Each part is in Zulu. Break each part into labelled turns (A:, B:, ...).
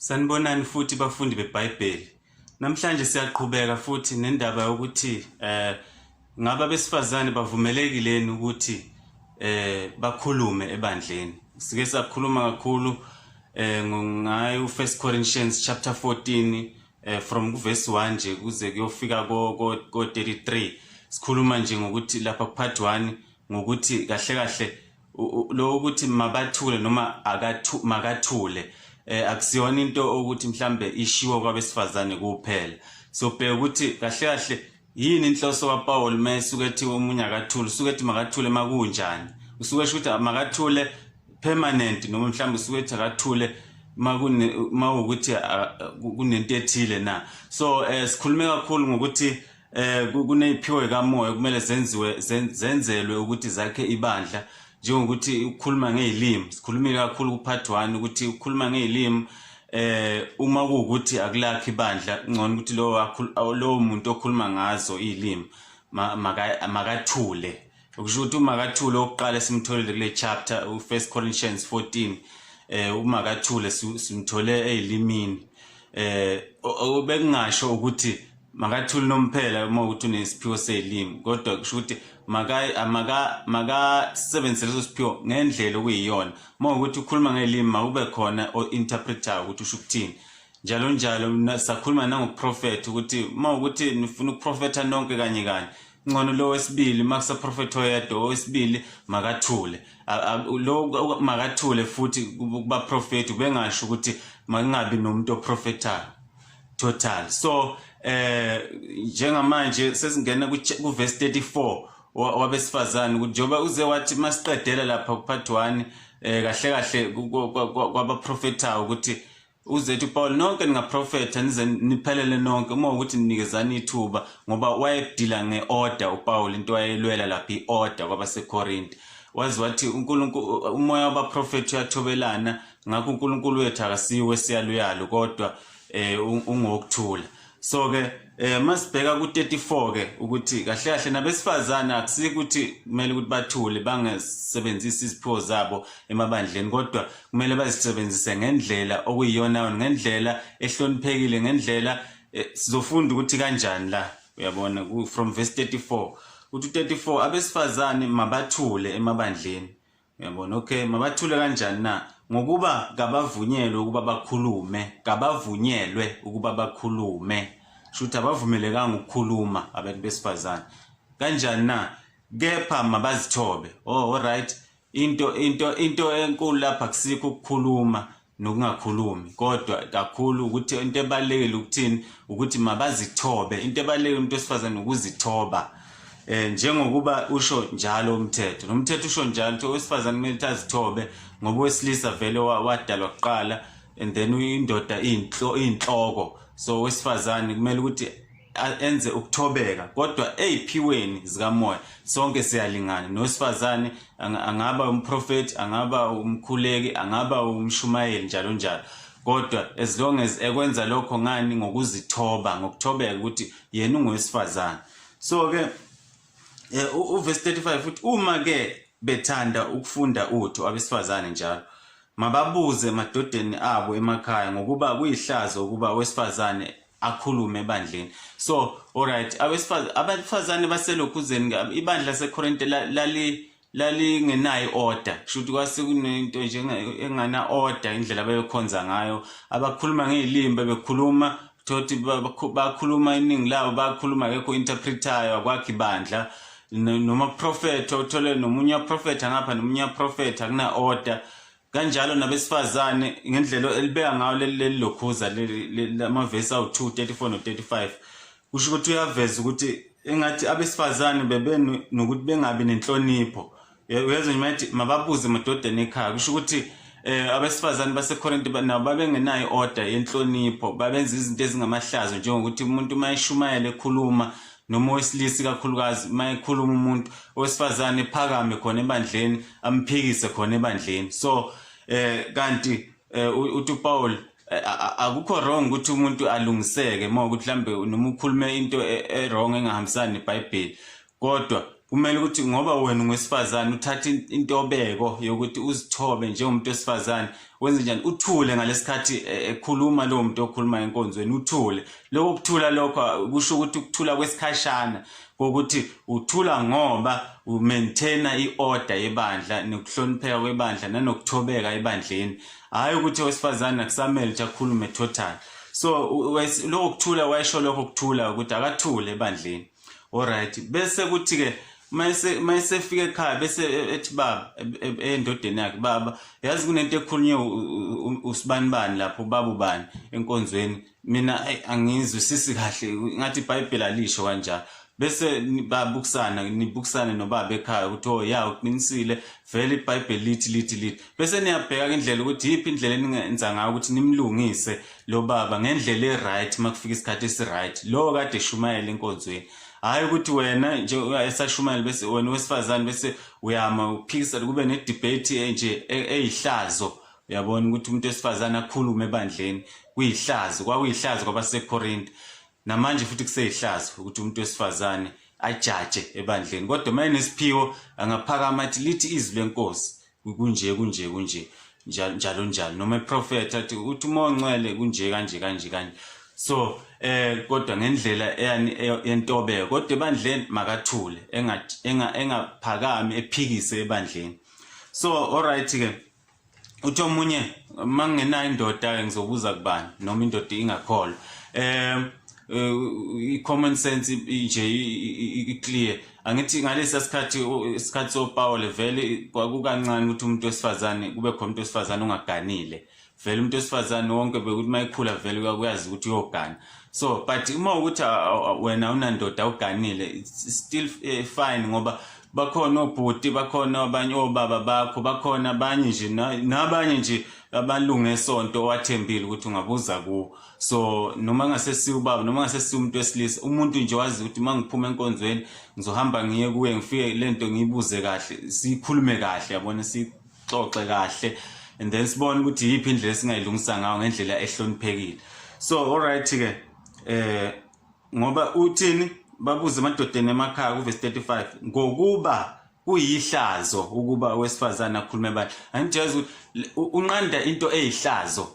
A: Sanibonani futhi bafundi beBhayibheli. Namhlanje siyaqhubeka futhi nendaba yokuthi ngaba besifazane bavumelekile ukuthi bakhulume ebandleni. Sike sakhuluma kakhulu ngayo 1 Corinthians chapter 14 from verse 1 nje kuze kuyofika ko 33. Sikhuluma nje ngokuthi lapha part 1 ngokuthi kahle lo ukuthi mabathule noma makathule. Akusiyona into ukuthi mhlambe ishiwo kwabesifazane kuphela. So bheka ukuthi kahle yini inhloso kaPaul mayisuke ethi omunye akathule, usuke ethi makathule makunjani. Usuke esho ukuthi makathule permanent noma mhlambe usuke ethi akathule mawukuthi kunento ethile na. So sikhulume kakhulu ngokuthi kuneziphiwo kamoya kumele zenzelwe ukuthi zakhe ibandla. Njengokuthi ukukhuluma ngezilimi sikhulumile kakhulu ku part 1 ukuthi ukukhuluma ngezilimi uma kuukuthi akulakhi ibandla ngcono ukuthi lo muntu okhuluma ngazo izilimi makathule. Ukusho ukuthi makathule oqala simtholele kule chapter u1 Corinthians 14 umakathule simthole ezilimini obekungasho ukuthi makathule nomphela uma ukuthi unesiphiwo sezilimi kodwa kusho ukuthi maka sebenzise leso siphiwo ngendlela okuyiyona. Uma ukuthi ukhuluma ngezilimi makube khona o interpreter ukuthi usho ukuthini njalo sakhuluma nangoprofeti ukuthi uma ukuthi nifuna ukuprofeta nonke kanye ngcono lo wesibili makusa prophet oyedwa owesibili makathule lo makathule futhi kuba prophet ubengasho ukuthi makungabi nomuntu oprofetayo total. So njengamanje sesingena ku verse 34 wabesifazane ukuthi njoba uze wathi masiqedela lapha ku part 1 kahle kwabaprofeta ukuthi uzethu Paul nonke ningaprofeta nize niphelele nonke uma ukuthi nikezana ithuba ngoba wayedila ngeorder uPaul into wayelwela lapha iorder kwabaseKorinthi. Wazi wathi uNkulunkulu umoya wabaprofeti uyathobelana ngakho uNkulunkulu wethu akasiwe siyaluyalo kodwa ungokuthula. So ke masibheka ku 34 ke ukuthi kahle nabesifazana akusiki ukuthi kumele ukuthi bathule bangasebenzisi iziphiwo zabo emabandleni kodwa kumele bazisebenzise ngendlela okuyiyona ngendlela ehloniphekile ngendlela sizofunda ukuthi kanjani la uyabona from verse 34 uthi 34 abesifazane mabathule emabandleni uyabona. Okay, mabathule kanjani na ngokuba kabavunyelwe ukuba bakhulume shuthi abavumelekanga ukukhuluma abantu besifazane kanjani na kepha mabazithobe. Alright, into enkulu lapha kusikho ukukhuluma nokungakhulumi kodwa kakhulu ukuthi into ebalekile ukuthini ukuthi mabazithobe. Into ebalekile umuntu wesifazane ukuzithoba njengokuba usho njalo umthetho nomthetho usho njalo ukuthi owesifazane kumele azithobe ngoba wesilisa vele wadalwa kuqala and then indoda inhloko. So wesifazane kumele ukuthi enze ukuthobeka kodwa eziphiweni zikamoya sonke siyalingana. Nowesifazane angaba umprofeti angaba umkhuleki angaba umshumayeli njalo kodwa as long as ekwenza lokho ngani ngokuzithoba ngokuthobeka ukuthi yena ungowesifazane. So ke uverse 35 uthi uma ke bethanda ukufunda utho abesifazane njalo mababuze emadodeni abo emakhaya ngokuba kuyihlazo ukuba wesifazane akhulume ebandleni. So alright, abesifazane baselokhuzeni ibandla laseKorinte lalingenayo order shuthi kwase kunento nje engana order indlela abayokhonza ngayo. Abakhuluma ngezilimi bekhuluma thothi bakhuluma iningi labo bakhuluma akekho interpreter akwakho ibandla noma prophet uthole nomunye prophet ngapha nomunye prophet akuna order. Kanjalo nabesifazane ngendlela elibeka ngayo lelilokhuza lamavesi awu2 34 no 35 kusho ukuthi uyaveza ukuthi engathi abesifazane bebenokuthi bengabi nenhlonipho. Uyezwa nje mathi mababuze emadodeni ekhaya kusho ukuthi abesifazane baseKorinte nabo babengenayo order yenhlonipho babenza izinto ezingamahlazo njengokuthi umuntu mayishumayela ekhuluma noma wesilisa kakhulukazi mayekhuluma umuntu owesifazane ephakame khona ebandleni amphikise khona ebandleni. So kanti uthi Paul akukho wrong ukuthi umuntu alungiseke uma ukuthi mhlambe noma ukhulume into wrong engahambisani neBhayibheli kodwa kumele ukuthi ngoba wena ungwesifazane uthathe intobeko yokuthi uzithobe njengomuntu wesifazane wenze njani uthule ngalesikhathi ekhuluma lo muntu okhuluma enkonzweni uthule lokho kuthula lokho kusho ukuthi ukuthula kwesikhashana ukuthi uthula ngoba umaintaina iorder yebandla nokuhlonipheka kwebandla nanokuthobeka ebandleni hayi ukuthi owesifazane akusamele ukuthi akhulume total so lokho kuthula wayisho lokho kuthula ukuthi akathule ebandleni alright bese kuthi ke mayese fika ekhaya bese ethi baba endodeni yakhe baba yazi kunento ekhulunywe usibanibani lapho baba ubani enkonzweni mina angizwisisi kahle ngathi iBhayibheli alisho kanjalo bese nibukisana nobaba ekhaya ukuthi oh ya uqinisile vele iBhayibheli lithi bese niyabheka indlela ukuthi iphi indlela eningenza ngayo ukuthi nimlungise lo baba ngendlela eright makufika isikhathi esiright lo kade eshumayela enkonzweni hayi ukuthi wena nje esashumayela bese wena wesifazane bese uyama uphikisa kube ne debate nje eyihlazo uyabona ukuthi umuntu wesifazane akhulume ebandleni kuyihlazo kwakuyihlazo kwabaseKorinte namanje futhi kuseyihlazo ukuthi umuntu wesifazane ajaje ebandleni kodwa manje nesiphiwo angaphakama athi lithi izwi lenkosi kunje njalo noma iprofeti athi uthi uMongcwele kunje kanje so kodwa ngendlela yentobeko kodwa ebandleni makathule engaphakami ephikise ebandleni so alright ke uthi omunye mangenayo indoda ngizobuza kubani noma indoda ingakholwa i-common sense nje i-clear angithi ngalesi isikhathi soPaul vele kwakukancane ukuthi umuntu wesifazane kube khona umuntu wesifazane ongaganile vele umuntu wesifazane wonke bekuthi mayikhula vele uyazi ukuthi uyogana so but uma ukuthi wena unandoda uganile it's still fine ngoba bakhona obhuti bakhona abanye obaba bakho bakhona abanye nje nabanye nje abalungu esonto wathembile ukuthi ungabuza kuwo so noma ngasesiya ubaba noma ngasesiya umuntu wesilisa umuntu nje wazi ukuthi mangiphuma enkonzweni ngizohamba ngiye kuwe ngifike lento ngiyibuze kahle sikhulume kahle yabona sixoxe kahle and then sibone ukuthi yiphi indlela esingayilungisa ngayo ngendlela ehloniphekile so alright ke ngoba uthini babuze amadodeni emakhaya kuverse 35 ngokuba kuyihlazo ukuba wesifazana akhulume abantu angijazi ukuthi unqanda into eyihlazo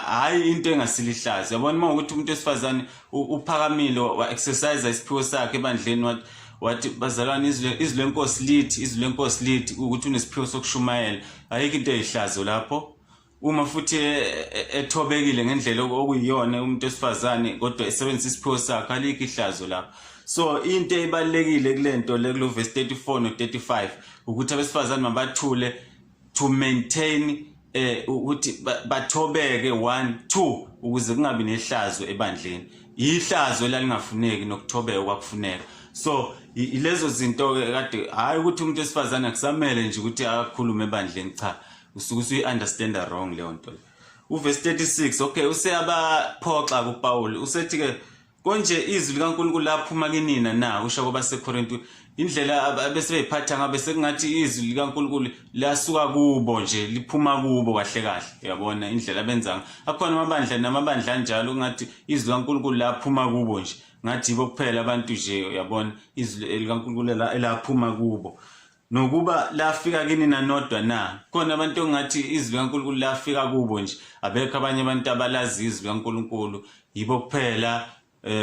A: hayi into engasilihlazo yabona mawukuthi umuntu wesifazane uphakamile wa exercise isiphiwo sakhe ebandleni wathi bazalwane izwi lenkosi lithi ukuthi unesiphiwo sokushumayela ayikho into eyihlazo lapho uma futhi ethobekile ngendlela okuyiyona umuntu wesifazane kodwa esebenzisa isiphiwo sakhe alikho ihlazo lapho so into ebalekile kulento lekulo verse 34 no 35 ukuthi abesifazane mabathule to maintain ukuthi bathobeke 1 2 ukuze kungabi nehlazo ebandleni ihlazo elingafuneki nokuthobeka kwakufuneka so ilezo zinto ke kade hayi ukuthi umuntu wesifazane akusamele nje ukuthi akakhulume ebandleni cha usuke uyi-understanda wrong leyo nto uverse 36 okay useyabaphoxa kuPaul usethi ke konje izwi likaNkulunkulu laphuma kinina na usho kwabaseKorinte indlela bese beyiphatha ngabe sekungathi izwi likaNkulunkulu lasuka kubo nje liphuma kubo kahle yabona indlela benza akhona amabandla kanjalo ngathi izwi likaNkulunkulu laphuma kubo nje ngathi yibo kuphela abantu nje yabona izwi likaNkulunkulu elaphuma kubo nokuba lafika kini nanodwa na khona abantu ongathi izwi likaNkulunkulu lafika kubo nje abekho abanye abantu abalazi izwi likaNkulunkulu yibo kuphela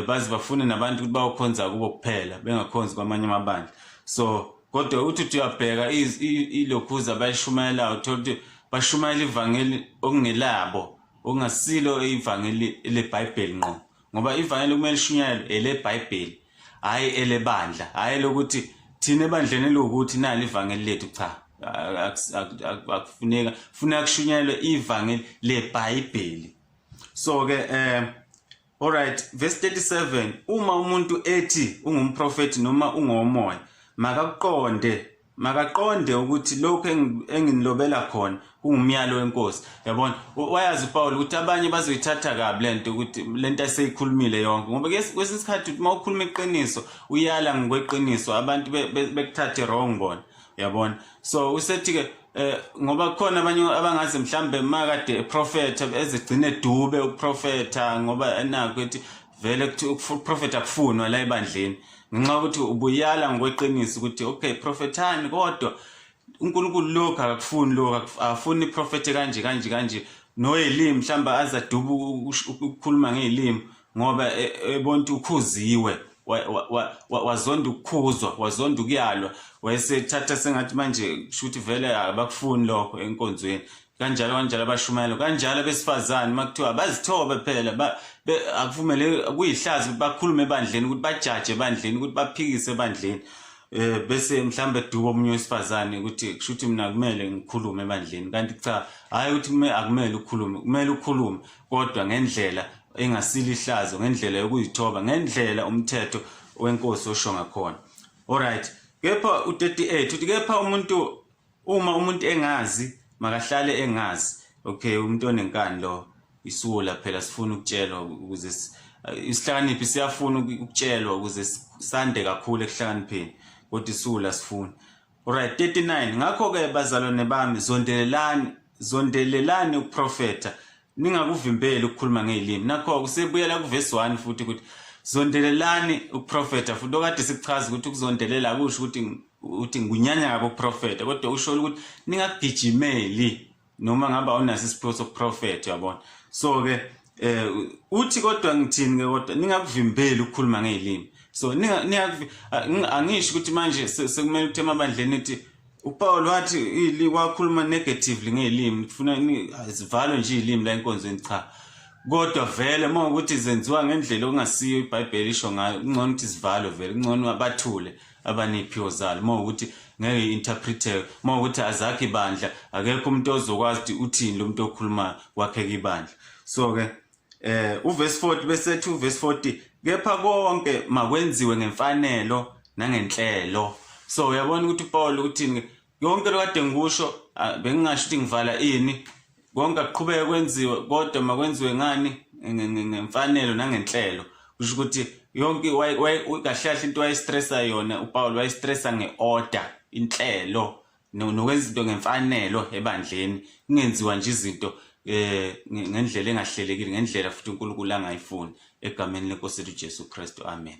A: bazi bafune nabantu ukuthi bayokhonza kubo kuphela bengakhonzi kwamanye amabandla so kodwa uthi uyabheka ilokhuza bayishumayelayo uthi bashumayela ivangeli okungelabo okungasilo ivangeli leBhayibheli ngqo ngoba ivangeli kumele lishunyayelwe eleBhayibheli hayi elebandla hayi lokuthi thina ebandleni lokuthi nali ivangeli lethu cha akufuneka kushunyayelwe ivangeli leBhayibheli so ke alright verse 37 uma umuntu ethi ungumprofeti noma ungomoya makaqonde ukuthi lokho enginilobela khona kungumyalo wenkosi yabona wayazi uPaul ukuthi abanye bazoyithatha kabi lento ukuthi lento aseyikhulumile yonke ngoba kwesinye isikhathi uma ukhuluma iqiniso uyala ngokweqiniso abantu bekuthathe wrong bona yabona so usethi ke ngoba khona abanye abangazi mhlambe makade prophet ezigcine edube uprofeta ngoba nakho ethi vele kuthi uprofeta akufunwa la ebandleni ngenxa ukuthi ubuyala ngokweqiniso ukuthi okay profethani kodwa uNkulunkulu lokho akufuni lokho afuni iprofeti kanje noyelimi mhlamba azaduba ukukhuluma ngelimi ngoba ebontu ukhuziwe wazonda ukukhuzwa wazonda ukuyalwa wayesethatha sengathi manje shuthi vele abakufuni lokho enkonzweni kanjalo abashumayelo kanjalo besifazane makuthiwa bazithobe phela akuvumele kuyihlazo bakhulume ebandleni ukuthi bajaje ebandleni ukuthi baphikise ebandleni bese mhlambe dubo omunye wesifazane ukuthi kushuthi mina kumele ngikhulume ebandleni kanti cha hayi ukuthi akumele ukhulume kumele ukhulume kodwa ngendlela engasili ihlazo ngendlela yokuyithoba ngendlela umthetho wenkosi osho ngakhona. Alright, kepha u38 uthi kepha umuntu engazi makahlale engazi. Okay, umuntu onenkani lo isula phela sifuna ukutshelwa ukuze isihlakaniphi siyafuna ukutshelwa ukuze sande kakhulu ekuhlakanipheni kodwa isula sifuna. Alright, 39 ngakho ke bazalwane bami zondelelani ukuprofeta ningakuvimbeli ukukhuluma ngelimi. Nakho kusebuyela kuverse 1 futhi ukuthi zondelelani ukuprofeta futhi okade sikuchaza ukuthi ukuzondelela kusho ukuthi ngunyanya yabo ukuprofeta kodwa usho ukuthi ningagijimeli noma ngaba unaso isipho sokuprofeta yabona. So ke uthi kodwa ngithini ke kodwa ningakuvimbeli ukukhuluma ngelimi. So angisho ukuthi manje sekumele ukuthi emabandleni ethi uPaul wathi wakhuluma negatively ngelimi ufuna izivalo nje ilimi la enkonzweni cha kodwa vele ukuthi zenziwa ngendlela okungasiyo iBhayibheli isho ngayo ungcono ukuthi izivalo vele ungcono abathule abaniphiwo zalo ukuthi ngeke interprete ukuthi azakhe ibandla akekho umuntu ozokwazi ukuthi uthini lo muntu okhuluma wakhe ibandla. So ke uverse 40 bese ethi uverse 40 kepha konke makwenziwe ngemfanelo nangenhlelo. So uyabona ukuthi uPaul uthini yonke lokade ngikusho bengingasho ukuthi ngivala ini konke aqhubeke kwenziwe kodwa makwenziwe ngani ngemfanelo nangenhlelo kusho ukuthi yonke kahle into wayestressa yona uPaul wayestressa ngeorder inhlelo nokwenza into ngemfanelo ebandleni kungenziwa nje izinto ngendlela engahlelekile ngendlela futhi uNkulunkulu angayifuni egameni lenkosi lethu Jesu Kristu amen.